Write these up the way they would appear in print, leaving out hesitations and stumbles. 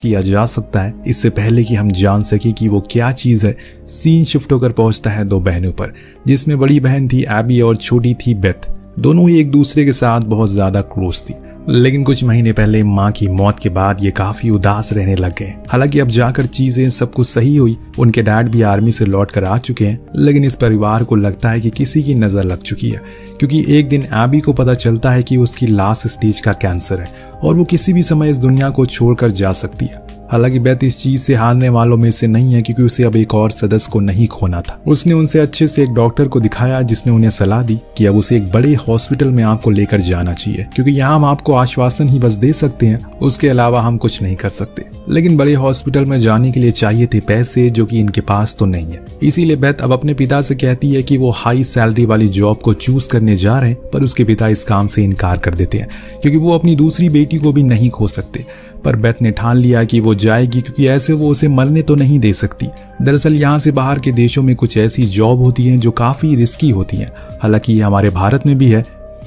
किया जा सकता है इससे पहले कि हम जान सके कि वो क्या चीज़ है। सीन शिफ्ट होकर पहुंचता है दो बहनों पर, जिसमें बड़ी बहन थी एबी और छोटी थी बेथ। दोनों ही एक दूसरे के साथ बहुत ज्यादा क्लोज थी, लेकिन कुछ महीने पहले माँ की मौत के बाद ये काफी उदास रहने लग गए। हालांकि अब जाकर चीजें सब कुछ सही हुई, उनके डैड भी आर्मी से लौट कर आ चुके हैं, लेकिन इस परिवार को लगता है कि किसी की नजर लग चुकी है, क्योंकि एक दिन एबी को पता चलता है कि उसकी लास्ट स्टेज का कैंसर है और वो किसी भी समय इस दुनिया को छोड़कर जा सकती है। हालांकि बेथ इस चीज से हारने वालों में से नहीं है, क्योंकि उसे अब एक और सदस्य को नहीं खोना था। उसने उनसे अच्छे से एक डॉक्टर को दिखाया, जिसने उन्हें सलाह दी कि अब उसे एक बड़े हॉस्पिटल में आपको लेकर जाना चाहिए, क्योंकि यहाँ हम आपको आश्वासन ही बस दे सकते हैं, उसके अलावा हम कुछ नहीं कर सकते। लेकिन बड़े हॉस्पिटल में जाने के लिए चाहिए थे पैसे, जो कि इनके पास तो नहीं है। इसीलिए बेथ अब अपने पिता से कहती है कि वो हाई सैलरी वाली जॉब को चूज करने जा रहे हैं, पर उसके पिता इस काम से इनकार कर देते हैं, क्योंकि वो अपनी दूसरी बेटी को भी नहीं खो सकते। पर बेथ ने ठान लिया कि वो जाएगी, क्योंकि ऐसे वो उसे मरने तो नहीं दे सकती। दरअसल यहाँ से बाहर के देशों में कुछ ऐसी जॉब होती हैं जो काफी रिस्की होती हैं। हालांकि ये हमारे भारत में भी है,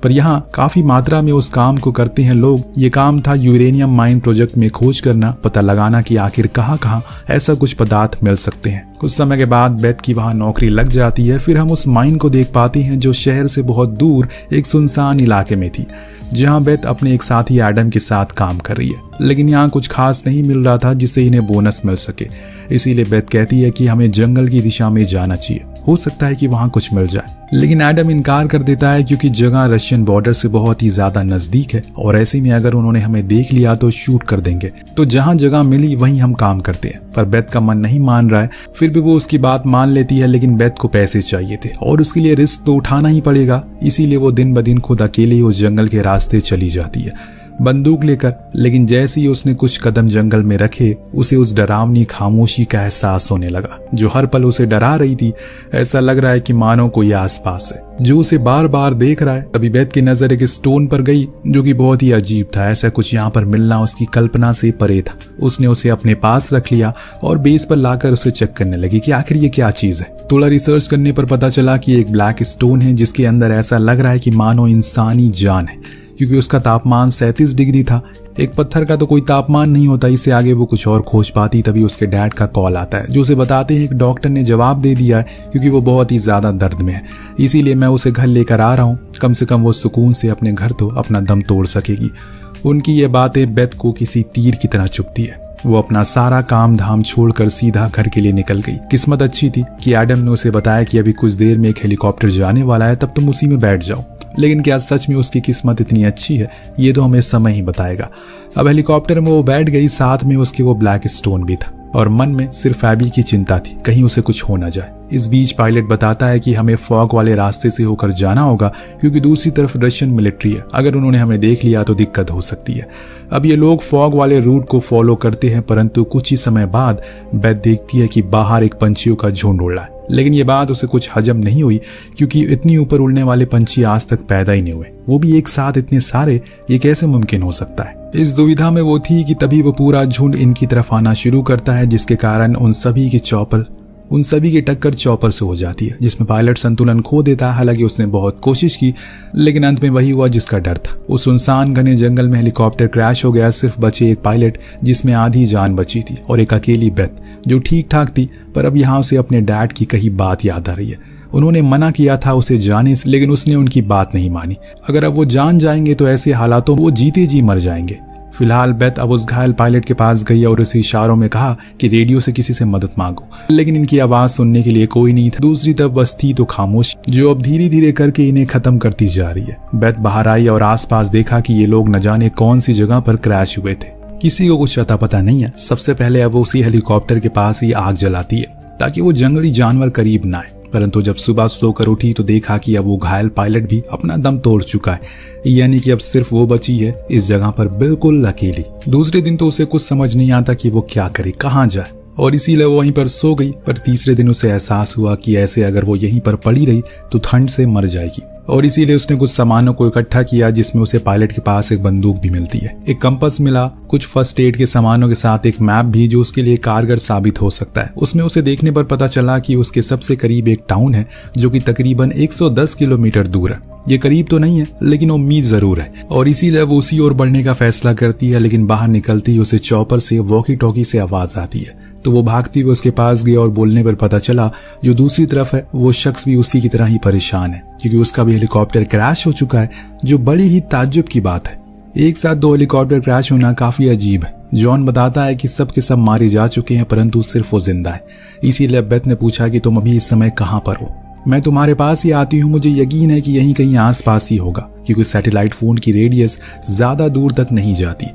पर यहाँ काफी मात्रा में उस काम को करते हैं लोग। ये काम था यूरेनियम माइन प्रोजेक्ट में खोज करना, पता लगाना कि आखिर कहाँ कहाँ ऐसा कुछ पदार्थ मिल सकते हैं। कुछ समय के बाद बेथ की वहाँ नौकरी लग जाती है। फिर हम उस माइन को देख पाते हैं जो शहर से बहुत दूर एक सुनसान इलाके में थी, जहाँ बेथ अपने एक साथी एडम के साथ काम कर रही है। लेकिन यहाँ कुछ खास नहीं मिल रहा था जिससे इन्हें बोनस मिल सके। इसीलिए बेथ कहती है कि हमें जंगल की दिशा में जाना चाहिए, हो सकता है कि वहाँ कुछ मिल जाए। लेकिन एडम इनकार कर देता है, क्योंकि जगह रशियन बॉर्डर से बहुत ही ज्यादा नजदीक है और ऐसे में अगर उन्होंने हमें देख लिया तो शूट कर देंगे। तो जहाँ जगह मिली वहीं हम काम करते हैं। पर बेथ का मन नहीं मान रहा है। फिर भी वो उसकी बात मान लेती है, लेकिन बेथ को पैसे चाहिए थे और उसके लिए रिस्क तो उठाना ही पड़ेगा। इसीलिए वो दिन ब दिन खुद अकेले ही उस जंगल के रास्ते चली जाती है, बंदूक लेकर। लेकिन जैसे ही उसने कुछ कदम जंगल में रखे, उसे उस डरावनी खामोशी का एहसास होने लगा जो हर पल उसे डरा रही थी। ऐसा लग रहा है कि मानो कोई आसपास है जो उसे बार बार देख रहा है। तभी बेथ की नजर एक स्टोन पर गई, जो कि बहुत ही अजीब था। ऐसा कुछ यहाँ पर मिलना उसकी कल्पना से परे था। उसने उसे अपने पास रख लिया और बेस पर लाकर उसे चेक करने लगी कि आखिर ये क्या चीज है। थोड़ा रिसर्च करने पर पता चला कि एक ब्लैक स्टोन है, जिसके अंदर ऐसा लग रहा है कि मानो इंसानी जान है, क्योंकि उसका तापमान 37 डिग्री था। एक पत्थर का तो कोई तापमान नहीं होता। इससे आगे वो कुछ और खोज पाती। तभी उसके डैड का कॉल आता है, जो उसे बताते हैं कि डॉक्टर ने जवाब दे दिया है, क्योंकि वो बहुत ही ज्यादा दर्द में है। इसीलिए मैं उसे घर लेकर आ रहा हूँ, कम से कम वो सुकून से अपने घर तो अपना दम तोड़ सकेगी। उनकी ये बातें बेथ को किसी तीर की तरह चुभती है। वो अपना सारा काम धाम छोड़कर सीधा घर के लिए निकल गई। किस्मत अच्छी थी कि एडम ने उसे बताया कि अभी कुछ देर में एक हेलीकॉप्टर जाने वाला है, तब तुम उसी में बैठ जाओ। लेकिन क्या सच में उसकी किस्मत इतनी अच्छी है, ये तो हमें समय ही बताएगा। अब हेलीकॉप्टर में वो बैठ गई, साथ में उसके वो ब्लैक स्टोन भी था और मन में सिर्फ एबी की चिंता थी, कहीं उसे कुछ हो ना जाए। इस बीच पायलट बताता है कि हमें फॉग वाले रास्ते से होकर जाना होगा, क्योंकि दूसरी तरफ रशियन मिलिट्री है। अगर उन्होंने हमें देख लिया तो दिक्कत हो सकती है। अब ये लोग फॉग वाले रूट को फॉलो करते हैं, परंतु कुछ ही समय बाद बेथ देखती है कि बाहर एक पंछियों का झुंड उड़ रहा है। लेकिन ये बात उसे कुछ हजम नहीं हुई, क्योंकि इतनी ऊपर उड़ने वाले पंछी आज तक पैदा ही नहीं हुए, वो भी एक साथ इतने सारे। ये कैसे मुमकिन हो सकता है? इस दुविधा में वो थी कि तभी वो पूरा झुंड इनकी तरफ आना शुरू करता है, जिसके कारण उन सभी की टक्कर चॉपर से हो जाती है, जिसमें पायलट संतुलन खो देता है। हालांकि उसने बहुत कोशिश की, लेकिन अंत में वही हुआ जिसका डर था। उस सुनसान घने जंगल में हेलीकॉप्टर क्रैश हो गया। सिर्फ बचे एक पायलट, जिसमें आधी जान बची थी, और एक अकेली बेथ, जो ठीक ठाक थी। पर अब यहाँ उसे अपने डैड की कही बात याद आ रही है। उन्होंने मना किया था उसे जाने से, लेकिन उसने उनकी बात नहीं मानी। अगर अब वो जान जाएंगे तो ऐसे हालातों में वो जीते जी मर जाएंगे। फिलहाल बेथ अब उस घायल पायलट के पास गई और उसे इशारों में कहा कि रेडियो से किसी से मदद मांगो, लेकिन इनकी आवाज सुनने के लिए कोई नहीं था। दूसरी तरफ बस थी तो खामोश, जो अब धीरे धीरे करके इन्हें खत्म करती जा रही है। बेथ बाहर आई और आसपास देखा कि ये लोग न जाने कौन सी जगह पर क्रैश हुए थे। किसी को कुछ अता पता नहीं है। सबसे पहले अब वो उसी हेलीकॉप्टर के पास ही आग जलाती है, ताकि वो जंगली जानवर करीब ना आए। परंतु जब सुबह सोकर उठी तो देखा कि अब वो घायल पायलट भी अपना दम तोड़ चुका है, यानी कि अब सिर्फ वो बची है इस जगह पर बिल्कुल अकेली। दूसरे दिन तो उसे कुछ समझ नहीं आता कि वो क्या करे, कहाँ जाए, और इसीलिए वो वहीं पर सो गई। पर तीसरे दिन उसे एहसास हुआ कि ऐसे अगर वो यहीं पर पड़ी रही तो ठंड से मर जाएगी। और इसीलिए उसने कुछ सामानों को इकट्ठा किया, जिसमें उसे पायलट के पास एक बंदूक भी मिलती है, एक कंपास मिला, कुछ फर्स्ट एड के सामानों के साथ एक मैप भी जो उसके लिए कारगर साबित हो सकता है। उसमें उसे देखने पर पता चला कि उसके सबसे करीब एक टाउन है जो कि तकरीबन 110 किलोमीटर दूर है। ये करीब तो नहीं है लेकिन उम्मीद जरूर है, और इसीलिए वो उसी ओर बढ़ने का फैसला करती है। लेकिन बाहर निकलती ही उसे चॉपर से वॉकी टॉकी से आवाज आती है, तो वो भागती हुई उसके पास गई और बोलने पर पता चला जो दूसरी तरफ है वो शख्स भी उसी की तरह ही परेशान है, क्योंकि उसका भी हेलीकॉप्टर क्रैश हो चुका है, जो बड़ी ही ताज्जुब की बात है। एक साथ 2 हेलीकॉप्टर क्रैश होना काफी अजीब है। जॉन बताता है कि सब के सब मारे जा चुके हैं परंतु सिर्फ वो जिंदा है। इसीलिए बेथ ने पूछा कि तुम अभी इस समय कहाँ पर हो? मैं तुम्हारे पास ही आती हूँ, मुझे यकीन है कि यहीं कहीं आसपास ही होगा, क्योंकि सैटेलाइट फोन की रेडियस ज्यादा दूर तक नहीं जाती।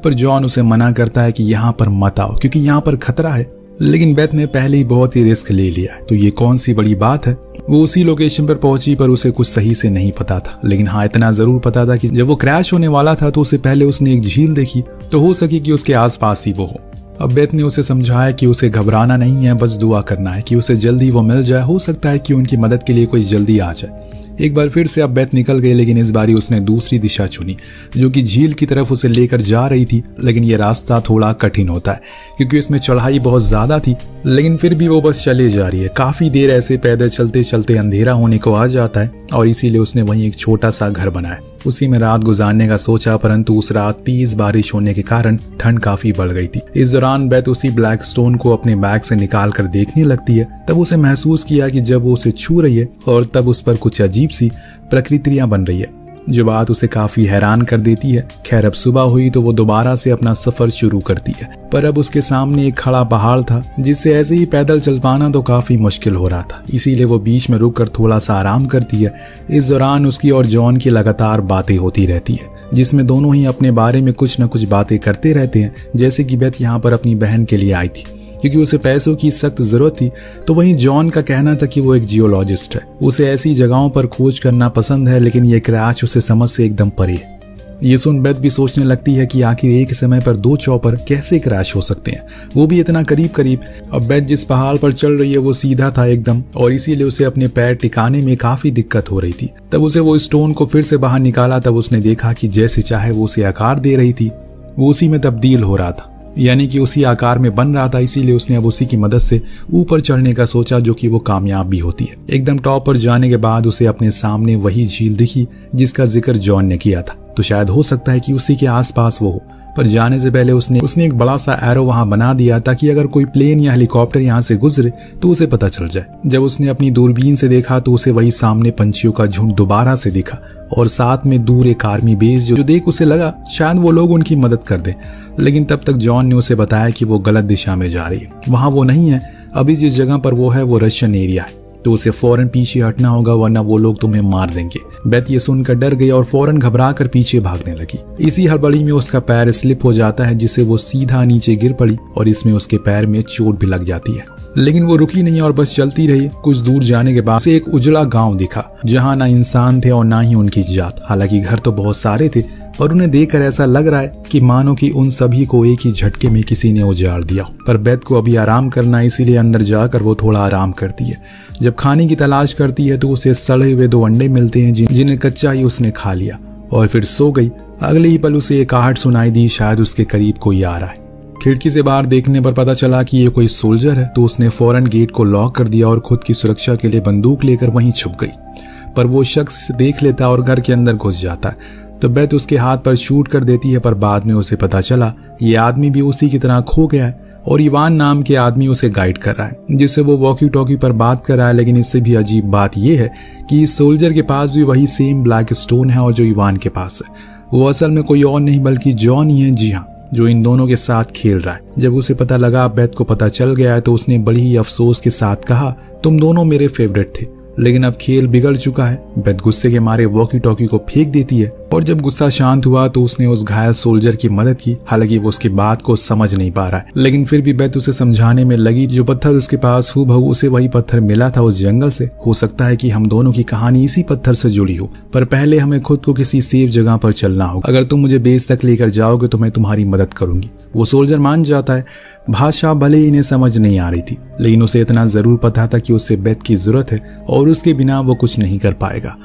पर जॉन उसे मना करता है कि यहाँ पर मत आओ क्योंकि यहाँ पर खतरा है। लेकिन बेथ ने पहले ही बहुत ही रिस्क ले लिया है, तो ये कौन सी बड़ी बात है। वो उसी लोकेशन पर पहुंची पर उसे कुछ सही से नहीं पता था, लेकिन हाँ इतना जरूर पता था कि जब वो क्रैश होने वाला था तो उससे पहले उसने एक झील देखी, तो हो सके कि उसके आसपास ही वो हो। अब बेथ ने उसे समझाया कि उसे घबराना नहीं है, बस दुआ करना है कि उसे जल्दी वो मिल जाए। हो सकता है कि उनकी मदद के लिए कोई जल्दी आ जाए। एक बार फिर से अब बेथ निकल गई, लेकिन इस बारी उसने दूसरी दिशा चुनी जो कि झील की तरफ उसे लेकर जा रही थी। लेकिन ये रास्ता थोड़ा कठिन होता है क्योंकि इसमें चढ़ाई बहुत ज्यादा थी, लेकिन फिर भी वो बस चले जा रही है। काफी देर ऐसे पैदल चलते चलते अंधेरा होने को आ जाता है और इसीलिए उसने वहीं एक छोटा सा घर बनाया, उसी में रात गुजारने का सोचा। परंतु उस रात तेज बारिश होने के कारण ठंड काफी बढ़ गई थी। इस दौरान बेथ उसी ब्लैक स्टोन को अपने बैग से निकाल कर देखने लगती है। तब उसे महसूस किया कि जब वो उसे छू रही है और तब उस पर कुछ अजीब सी प्रकृतियां बन रही है, जो बात उसे काफी हैरान कर देती है। खैर अब सुबह हुई तो वो दोबारा से अपना सफर शुरू करती है, पर अब उसके सामने एक खड़ा पहाड़ था जिससे ऐसे ही पैदल चल पाना तो काफी मुश्किल हो रहा था। इसीलिए वो बीच में रुककर थोड़ा सा आराम करती है। इस दौरान उसकी और जॉन की लगातार बातें होती रहती है, जिसमें दोनों ही अपने बारे में कुछ न कुछ बातें करते रहते हैं। जैसे कि बेथ यहाँ पर अपनी बहन के लिए आई थी क्योंकि उसे पैसों की सख्त जरूरत थी, तो वहीं जॉन का कहना था कि वो एक जियोलॉजिस्ट है, उसे ऐसी जगहों पर खोज करना पसंद है, लेकिन ये क्रैश उसे समझ से एकदम परे है। ये सुन बेथ भी सोचने लगती है कि आखिर एक समय पर 2 चॉपर कैसे क्रैश हो सकते हैं, वो भी इतना करीब करीब। अब बेथ जिस पहाड़ पर चल रही है वो सीधा था एकदम, और इसीलिए उसे अपने पैर टिकाने में काफी दिक्कत हो रही थी। तब उसे वो स्टोन को फिर से बाहर निकाला, तब उसने देखा कि जैसे चाहे वो उसे आकार दे रही थी, वो उसी में तब्दील हो रहा था, यानी कि उसी आकार में बन रहा था। इसीलिए उसने अब उसी की मदद से ऊपर चढ़ने का सोचा, जो कि वो कामयाब भी होती है। एकदम टॉप पर जाने के बाद उसे अपने सामने वही झील दिखी जिसका जिक्र जॉन ने किया था, तो शायद हो सकता है कि उसी के आसपास वो हो। पर जाने से पहले उसने एक बड़ा सा एरो वहां बना दिया ताकि अगर कोई प्लेन या हेलीकॉप्टर यहाँ से गुजरे तो उसे पता चल जाए। जब उसने अपनी दूरबीन से देखा तो उसे वही सामने पंछियों का झुंड दोबारा से दिखा, और साथ में दूर एक आर्मी बेस जो देख उसे लगा शायद वो लोग उनकी मदद कर दे। लेकिन तब तक जॉन ने उसे बताया कि वो गलत दिशा में जा रही है, वहां वो नहीं है। अभी जिस जगह पर वो है वो रशियन एरिया है, तो उसे फौरन पीछे हटना होगा वरना वो लोग तुम्हें मार देंगे। बेथ ये सुनकर डर गई और फौरन घबरा कर पीछे भागने लगी। इसी हड़बड़ी में उसका पैर स्लिप हो जाता है, जिससे वो सीधा नीचे गिर पड़ी और इसमें उसके पैर में चोट भी लग जाती है। लेकिन वो रुकी नहीं और बस चलती रही। कुछ दूर जाने के बाद उसे एक उजड़ा गांव दिखा जहां ना इंसान थे और ना ही उनकी जात। हालांकि घर तो बहुत सारे थे, पर उन्हें देखकर ऐसा लग रहा है कि मानो कि उन सभी को एक ही झटके में किसी ने उजाड़ दिया। पर बेथ को अभी आराम करना, इसीलिए अंदर जाकर वो थोड़ा आराम करती है। जब खाने की तलाश करती है तो उसे सड़े हुए 2 अंडे मिलते हैं जिन्हें कच्चा ही उसने खा लिया और फिर सो गई। अगले ही पल उसे एक आहट सुनाई दी, शायद उसके करीब कोई आ रहा है। खिड़की से बाहर देखने पर पता चला कि ये कोई सोल्जर है, तो उसने फौरन गेट को लॉक कर दिया और खुद की सुरक्षा के लिए बंदूक लेकर वहीं छुप गई। पर वो शख्स इसे देख लेता और घर के अंदर घुस जाता है, तो बेथ उसके हाथ पर शूट कर देती है। पर बाद में उसे पता चला ये आदमी भी उसी की तरह खो गया है और इवान नाम के आदमी उसे गाइड कर रहा है, जिससे वो वॉकी टॉकी पर बात कर रहा है। लेकिन इससे भी अजीब बात यह है कि इस सोल्जर के पास भी वही सेम ब्लैक स्टोन है और जो इवान के पास है वो असल में कोई और नहीं बल्कि जॉन ही है। जी हाँ, जो इन दोनों के साथ खेल रहा है। जब उसे पता लगा, बेथ को पता चल गया है, तो उसने बड़ी ही अफसोस के साथ कहा, तुम दोनों मेरे फेवरेट थे, लेकिन अब खेल बिगड़ चुका है। बेथ गुस्से के मारे वॉकी टॉकी को फेंक देती है और जब गुस्सा शांत हुआ तो उसने उस घायल सोल्जर की मदद की। हालांकि वो उसकी बात को समझ नहीं पा रहा है, लेकिन फिर भी बेथ उसे समझाने में लगी। जो पत्थर उसके पास हूबहू उसे वही पत्थर मिला था उस जंगल से। हो सकता है कि हम दोनों की कहानी इसी पत्थर से जुड़ी हो, पर पहले हमें खुद को किसी सेफ जगह पर चलना होगा। अगर तुम मुझे बेस तक लेकर जाओगे तो मैं तुम्हारी मदद करूंगी। वो सोल्जर मान जाता है। भाषा भले ही इन्हें समझ नहीं आ रही थी, लेकिन उसे इतना जरूर पता था कि उसे बेथ की जरूरत है और उसके बिना वो कुछ नहीं कर पाएगा।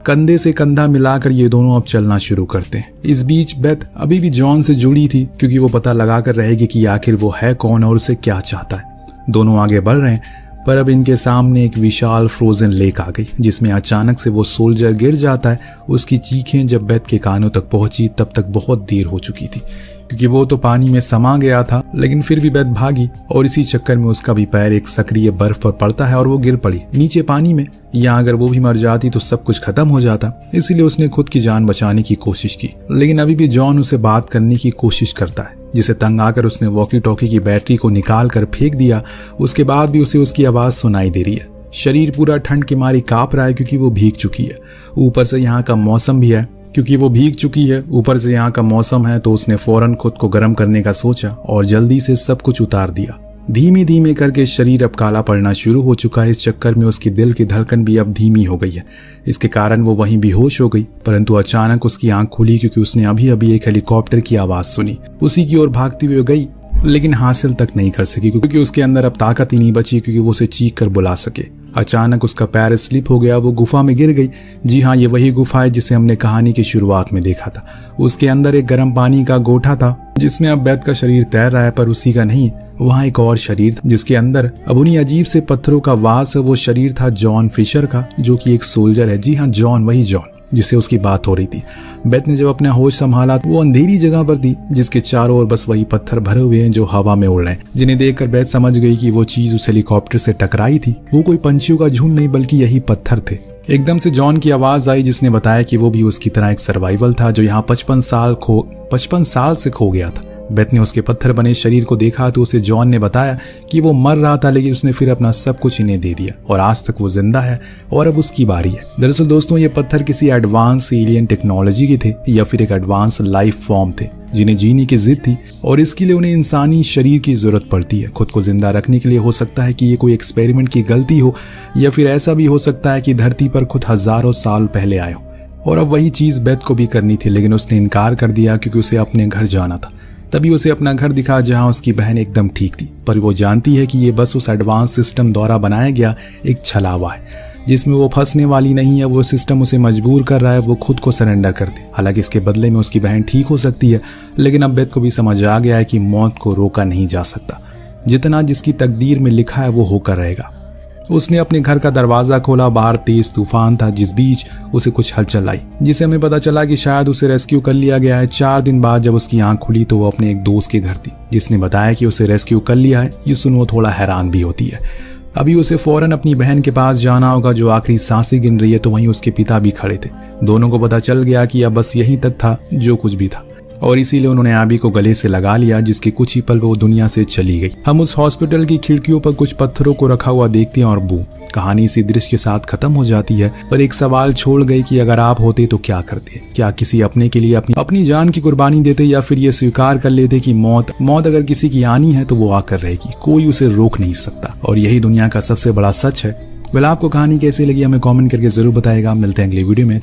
कंधे से कंधा मिलाकर ये दोनों अब चलना शुरू करते हैं। इस बीच बेथ अभी भी जॉन से जुड़ी थी क्योंकि वो पता लगा कर रहेगी कि आखिर वो है कौन और उसे क्या चाहता है। दोनों आगे बढ़ रहे हैं पर अब इनके सामने एक विशाल फ्रोजन लेक आ गई जिसमें अचानक से वो सोल्जर गिर जाता है। उसकी चीखें जब बेथ के कानों तक पहुंची तब तक बहुत देर हो चुकी थी क्योंकि वो तो पानी में समा गया था, लेकिन फिर भी बेथ भागी और इसी चक्कर में उसका भी पैर एक सक्रिय बर्फ पर पड़ता है और वो गिर पड़ी नीचे पानी में। यहाँ अगर वो भी मर जाती तो सब कुछ खत्म हो जाता, इसीलिए उसने खुद की जान बचाने की कोशिश की। लेकिन अभी भी जॉन उसे बात करने की कोशिश करता है, जिसे तंग आकर उसने वॉकी टॉकी की बैटरी को निकाल कर फेंक दिया। उसके बाद भी उसे उसकी आवाज सुनाई दे रही है। शरीर पूरा ठंड के मारे कांप रहा है क्योंकि वो भीग चुकी है। ऊपर से यहाँ का मौसम भी है तो उसने फौरन खुद को गर्म करने का सोचा और जल्दी से सब कुछ उतार दिया। धीमे धीमे करके शरीर अब काला पड़ना शुरू हो चुका है। इस चक्कर में उसकी दिल की धड़कन भी अब धीमी हो गई है। इसके कारण वो वहीं बेहोश हो गई, परंतु अचानक उसकी आंख खुली क्योंकि उसने अभी अभी एक हेलीकॉप्टर की आवाज सुनी। उसी की ओर भागती हुई गई लेकिन हासिल तक नहीं कर सकी क्योंकि उसके अंदर अब ताकत ही नहीं बची क्योंकि वो उसे चीख कर बुला सके। अचानक उसका पैर स्लिप हो गया, वो गुफा में गिर गई। जी हाँ, ये वही गुफा है जिसे हमने कहानी की शुरुआत में देखा था। उसके अंदर एक गर्म पानी का गोठा था जिसमें अब बेथ का शरीर तैर रहा है, पर उसी का नहीं, वहाँ एक और शरीर था जिसके अंदर अब उन्हीं अजीब से पत्थरों का वास है। वो शरीर था जॉन फिशर का, जो कि एक सोल्जर है। जी हाँ, जॉन, वही जॉन जिससे उसकी बात हो रही थी। बेथ ने जब अपना होश संभाला तो वो अंधेरी जगह पर थी जिसके चारों ओर बस वही पत्थर भरे हुए हैं जो हवा में उड़ रहे हैं, जिन्हें देखकर बेथ समझ गई कि वो चीज उस हेलीकॉप्टर से टकराई थी वो कोई पंछियों का झुंड नहीं बल्कि यही पत्थर थे। एकदम से जॉन की आवाज आई जिसने बताया कि वो भी उसकी तरह एक सर्वाइवल था जो यहाँ 55 साल से खो गया था। बेथ ने उसके पत्थर बने शरीर को देखा तो उसे जॉन ने बताया कि वो मर रहा था, लेकिन उसने फिर अपना सब कुछ इन्हें दे दिया और आज तक वो जिंदा है और अब उसकी बारी है। दरअसल दोस्तों, ये पत्थर किसी एडवांस एलियन टेक्नोलॉजी के थे या फिर एक एडवांस लाइफ फॉर्म थे जिन्हें जीने की जिद थी और इसके लिए उन्हें इंसानी शरीर की जरूरत पड़ती है खुद को जिंदा रखने के लिए। हो सकता है कि ये कोई एक्सपेरिमेंट की गलती हो या फिर ऐसा भी हो सकता है कि धरती पर खुद हजारों साल पहले आए हो और अब वही चीज बेथ को भी करनी थी, लेकिन उसने इनकार कर दिया क्योंकि उसे अपने घर जाना था। तभी उसे अपना घर दिखा जहां उसकी बहन एकदम ठीक थी, पर वो जानती है कि ये बस उस एडवांस सिस्टम द्वारा बनाया गया एक छलावा है जिसमें वो फंसने वाली नहीं है। वो सिस्टम उसे मजबूर कर रहा है वो खुद को सरेंडर कर दे। हालांकि इसके बदले में उसकी बहन ठीक हो सकती है, लेकिन अब बेथ को भी समझ आ गया है कि मौत को रोका नहीं जा सकता। जितना जिसकी तकदीर में लिखा है वो होकर रहेगा। उसने अपने घर का दरवाजा खोला। बाहर तेज तूफान था जिस बीच उसे कुछ हलचल आई जिसे हमें पता चला कि शायद उसे रेस्क्यू कर लिया गया है। 4 दिन बाद जब उसकी आंख खुली तो वो अपने एक दोस्त के घर थी जिसने बताया कि उसे रेस्क्यू कर लिया है। ये सुन वो थोड़ा हैरान भी होती है। अभी उसे फौरन अपनी बहन के पास जाना होगा जो आखिरी सांसें गिन रही है, तो वहीं उसके पिता भी खड़े थे। दोनों को पता चल गया कि अब बस यहीं तक था जो कुछ भी था और इसीलिए उन्होंने एबी को गले से लगा लिया जिसके कुछ ही पल वो दुनिया से चली गई। हम उस हॉस्पिटल की खिड़कियों पर कुछ पत्थरों को रखा हुआ देखते हैं और बूम, कहानी इसी दृश्य के साथ खत्म हो जाती है। पर एक सवाल छोड़ गई कि अगर आप होते तो क्या करते? क्या किसी अपने के लिए अपनी जान की कुर्बानी देते या फिर ये स्वीकार कर लेते कि मौत अगर किसी की आनी है तो वो आकर रहेगी, कोई उसे रोक नहीं सकता। और यही दुनिया का सबसे बड़ा सच है। आपको कहानी कैसी लगी हमें कमेंट करके जरूर बताएगा। मिलते हैं अगली वीडियो में।